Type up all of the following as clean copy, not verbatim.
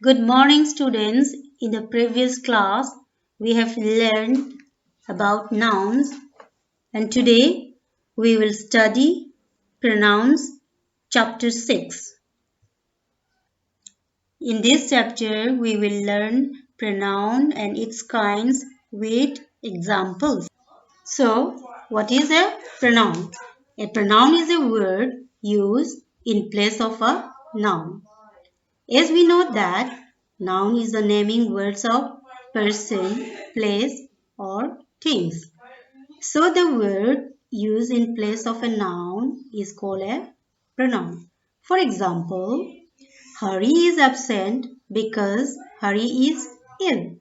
Good morning, students. In the previous class, we have learned about nouns, and today we will study pronouns, chapter 6. In this chapter, we will learn pronoun and its kinds with examples. So, what is a pronoun? A pronoun is a word used in place of a noun. As we know that noun is the naming words of person, place or things. So the word used in place of a noun is called a pronoun. For example, Hari is absent because Hari is ill.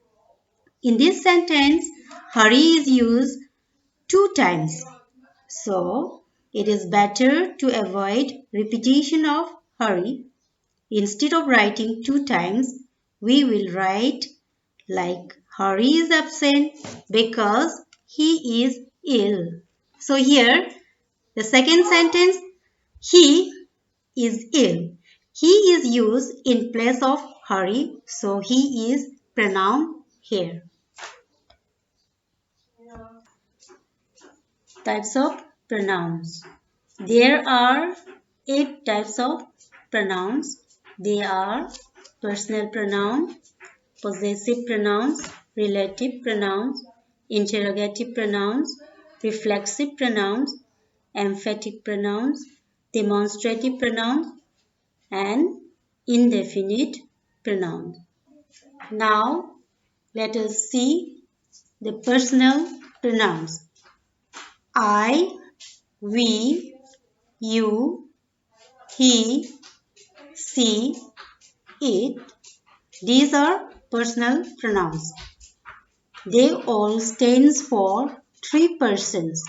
In this sentence, Hari is used 2 times. So it is better to avoid repetition of Hari. Instead of writing 2 times, we will write like Hari is absent because he is ill. So here, the second sentence, he is ill. He is used in place of Hari, so he is pronoun here. Types of pronouns. There are 8 types of pronouns. They are personal pronoun, possessive pronouns, relative pronouns, interrogative pronouns, reflexive pronouns, emphatic pronouns, demonstrative pronouns, and indefinite pronouns. Now, let us see the personal pronouns. I, we, you, he, she, it. These are personal pronouns. They all stands for 3 persons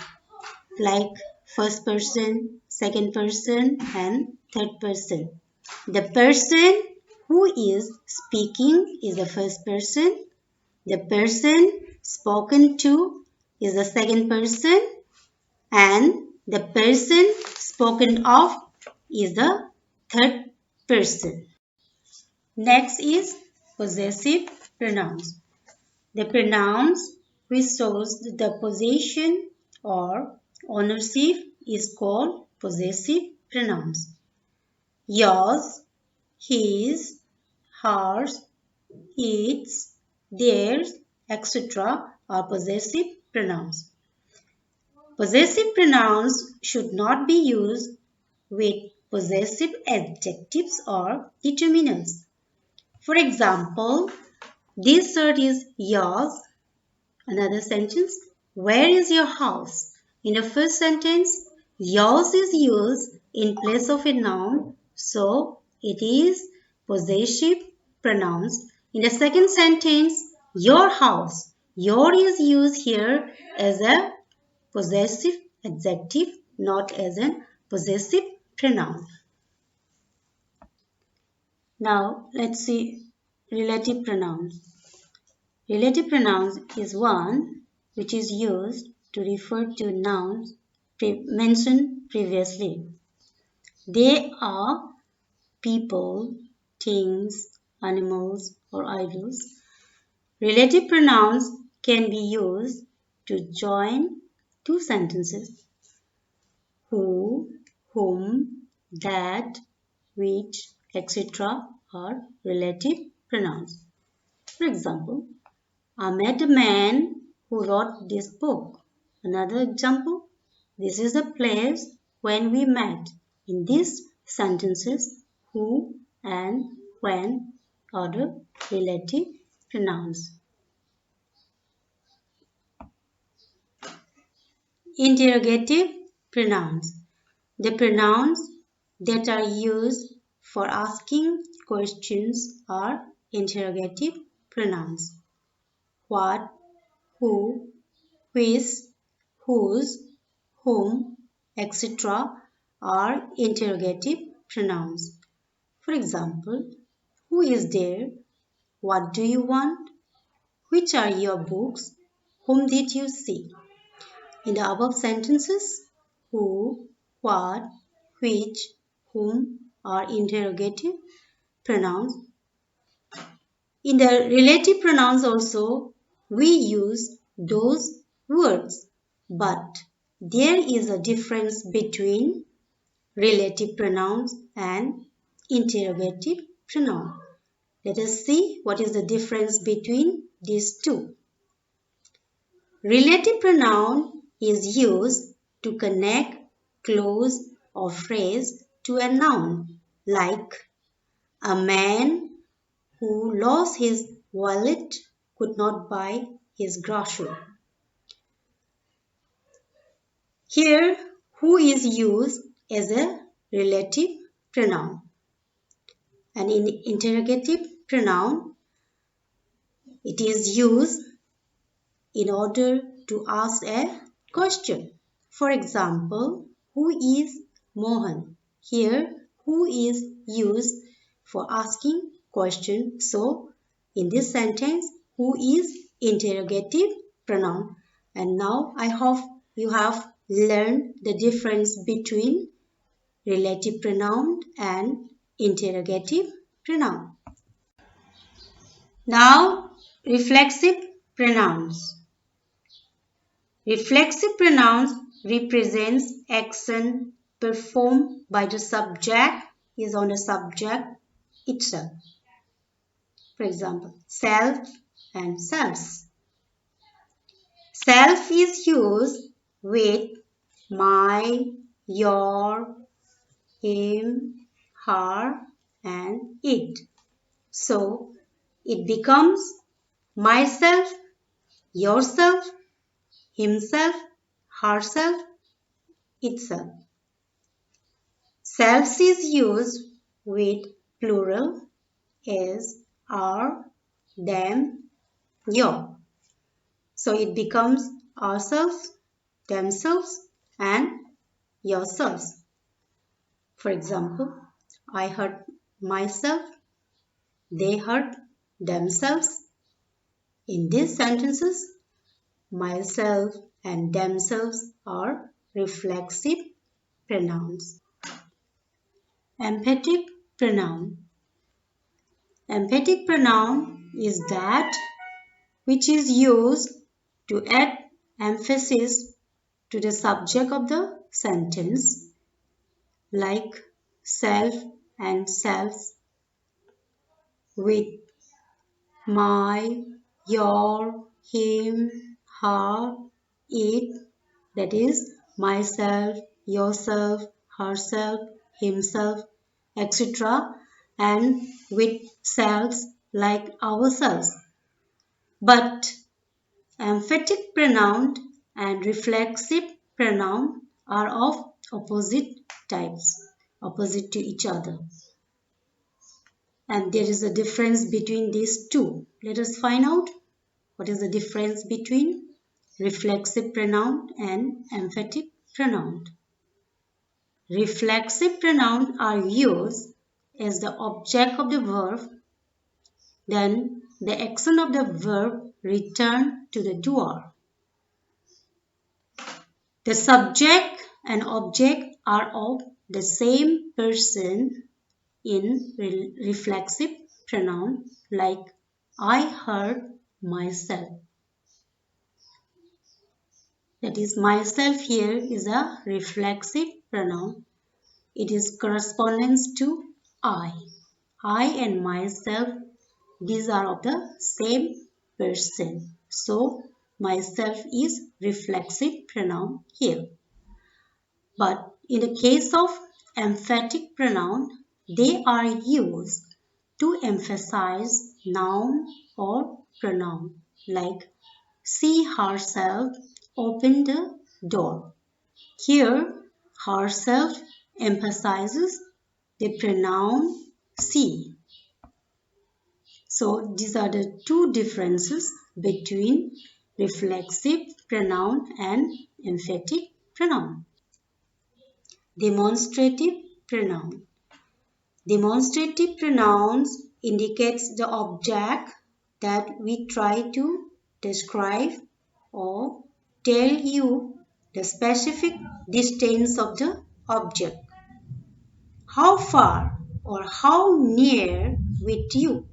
like first person, second person and third person. The person who is speaking is the first person. The person spoken to is the second person and the person spoken of is the third person. Next is possessive pronouns. The pronouns which shows the possession or ownership is called possessive pronouns. Yours, his, hers, its, theirs, etc. are possessive pronouns. Possessive pronouns should not be used with possessive adjectives or determinants. For example, this shirt is yours. Another sentence, where is your house? In the first sentence, yours is used in place of a noun, so it is possessive pronouns. In the second sentence, your house. Your is used here as a possessive adjective, not as a possessive pronoun. Now, let's see relative pronouns. Relative pronouns is one which is used to refer to nouns mentioned previously. They are people, things, animals, or idols. Relative pronouns can be used to join 2 sentences. Who, whom, that, which, etc. are relative pronouns. For example, I met a man who wrote this book. Another example, this is the place when we met. In these sentences, who and when are the relative pronouns. Interrogative pronouns. The pronouns that are used for asking questions are interrogative pronouns. What, who, which, whose, whom, etc. are interrogative pronouns. For example, who is there? What do you want? Which are your books? Whom did you see? In the above sentences, who, what, which, whom are interrogative pronouns. In the relative pronouns also, we use those words, but there is a difference between relative pronouns and interrogative pronoun. Let us see what is the difference between these two. Relative pronoun is used to connect clause or phrase to a noun, like a man who lost his wallet could not buy his grocery. Here, who is used as a relative pronoun. And in interrogative pronoun, it is used in order to ask a question. For example, who is Mohan? Here, who is used for asking question. So, in this sentence, who is interrogative pronoun. And now I hope you have learned the difference between relative pronoun and interrogative pronoun. Now, reflexive pronouns. Reflexive pronouns represents action performed by the subject is on the subject itself. For example, self and selves. Self is used with my, your, him, her, and it. So, it becomes myself, yourself, himself, herself, itself. Selves is used with plural as our, them, your. So it becomes ourselves, themselves, and yourselves. For example, I hurt myself, they hurt themselves. In these sentences, myself and themselves are reflexive pronouns. Emphatic pronoun. Emphatic pronoun is that which is used to add emphasis to the subject of the sentence, like self and selves, with my, your, him, her, it, that is myself, yourself, herself, himself, etc., and with selves like ourselves. But emphatic pronoun and reflexive pronoun are of opposite types, opposite to each other. And there is a difference between these two. Let us find out what is the difference between reflexive pronoun and emphatic pronoun. Reflexive pronouns are used as the object of the verb, then the action of the verb return to the doer. The subject and object are of the same person in reflexive pronoun, like I heard myself. That is, myself here is a reflexive pronoun. It is correspondence to I. I and myself, these are of the same person. So, myself is reflexive pronoun here. But in the case of emphatic pronoun, they are used to emphasize noun or pronoun, like she herself opened the door. Here, herself emphasizes the pronoun she. So these are the two differences between reflexive pronoun and emphatic pronoun. Demonstrative pronoun. Demonstrative pronouns indicates the object that we try to describe or tell you the specific distance of the object. How far or how near with you.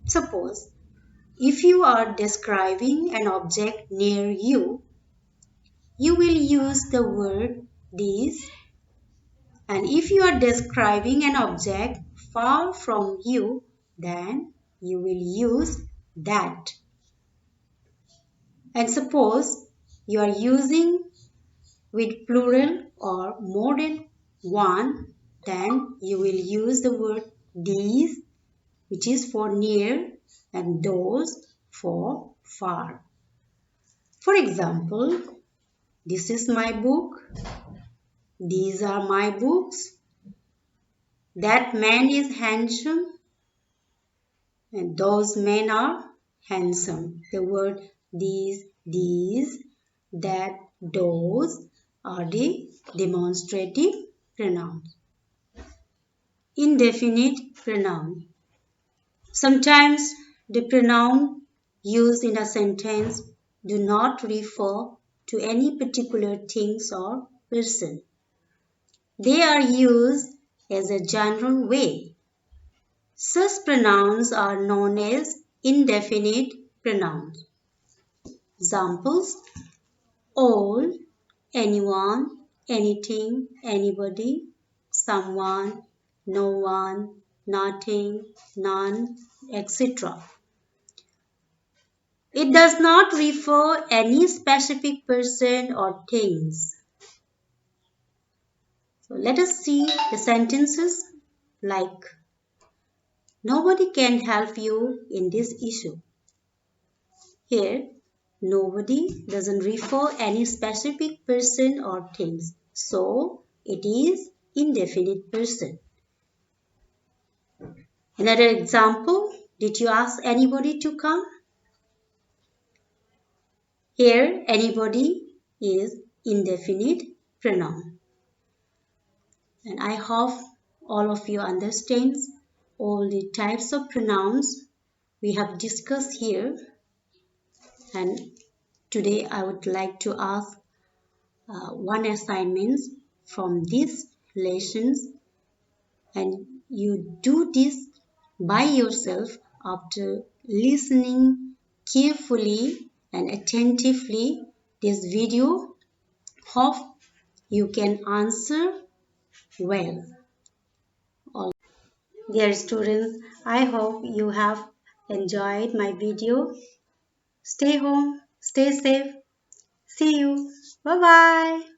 Suppose if you are describing an object near you, you will use the word this, and if you are describing an object far from you, then you will use that. And suppose you are using with plural or more than one, then you will use the word these, which is for near, and those for far. For example, this is my book, these are my books, that man is handsome, and those men are handsome. The word these, that, those are the demonstrative pronouns. Indefinite pronoun. Sometimes the pronoun used in a sentence do not refer to any particular things or person. They are used as a general way. Such pronouns are known as indefinite pronouns. Examples: all, anyone, anything, anybody, someone, no one, nothing, none, etc. It does not refer any specific person or things. So let us see the sentences like nobody can help you in this issue. Here, nobody doesn't refer any specific person or things. So it is indefinite person. Another example, did you ask anybody to come? Here, anybody is indefinite pronoun. And I hope all of you understand all the types of pronouns we have discussed here. And today I would like to ask one assignment from these lessons, and you do this by yourself after listening carefully and attentively this video. Hope you can answer well. Dear students, I hope you have enjoyed my video. Stay home, stay safe. See you. Bye bye.